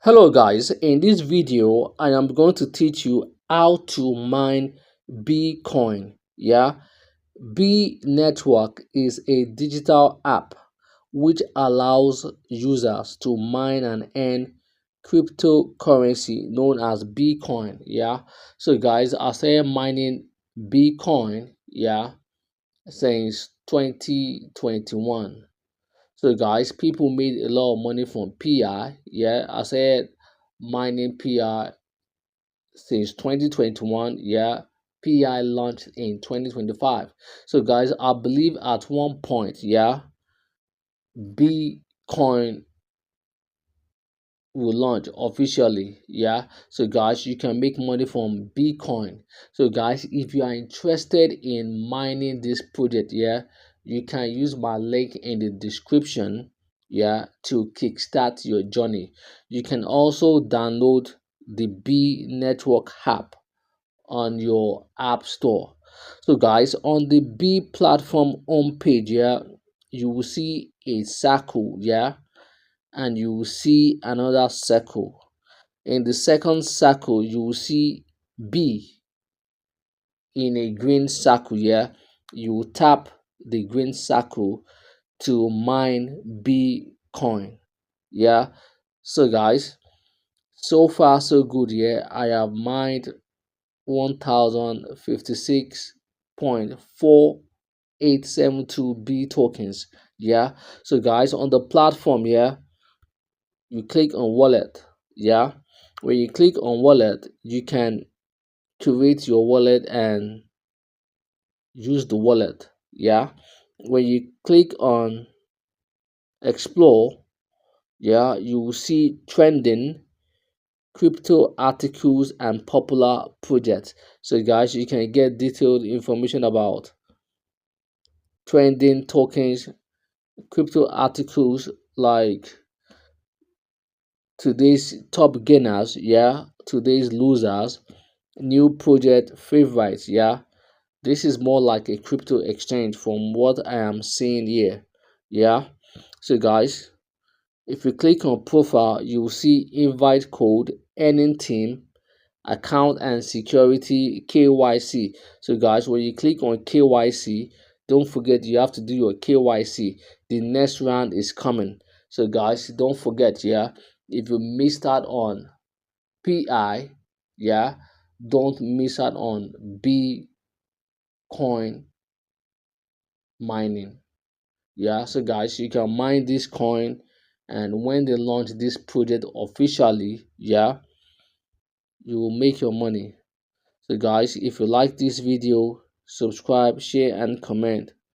Hello guys, in this video I am going to teach you how to mine Bitcoin. B network is a digital app which allows users to mine and earn cryptocurrency known as Bitcoin. So guys, I started mining Bitcoin since 2021. So guys, people made a lot of money from PI. I said mining PI since 2021. PI launched in 2025. So guys, I believe at one point, Bitcoin will launch officially. So guys, you can make money from Bitcoin. So guys, if you are interested in mining this project, you can use my link in the description to kickstart your journey. You can also download the B network app on your app store. So guys, on the B platform homepage, you will see a circle, and you will see another circle. In the second circle, you will see B in a green circle. You will tap the green circle to mine Bitcoin. So guys, so far so good. I have mined 1056.4872 B tokens. So guys, on the platform, you click on wallet. When you click on wallet, you can create your wallet and use the wallet. When you click on explore, you will see trending crypto articles and popular projects. So guys, you can get detailed information about trending tokens, crypto articles like today's top gainers, today's losers, new project favorites. This is more like a crypto exchange from what I am seeing here. So guys, if you click on profile, you will see invite code, earning team, account and security, KYC. So guys, when you click on KYC, don't forget you have to do your KYC. The next round is coming. So guys, don't forget, if you missed out on PI, don't miss out on Bitcoin mining. So guys, you can mine this coin, and when they launch this project officially, you will make your money. So guys, if you like this video, subscribe, share and comment.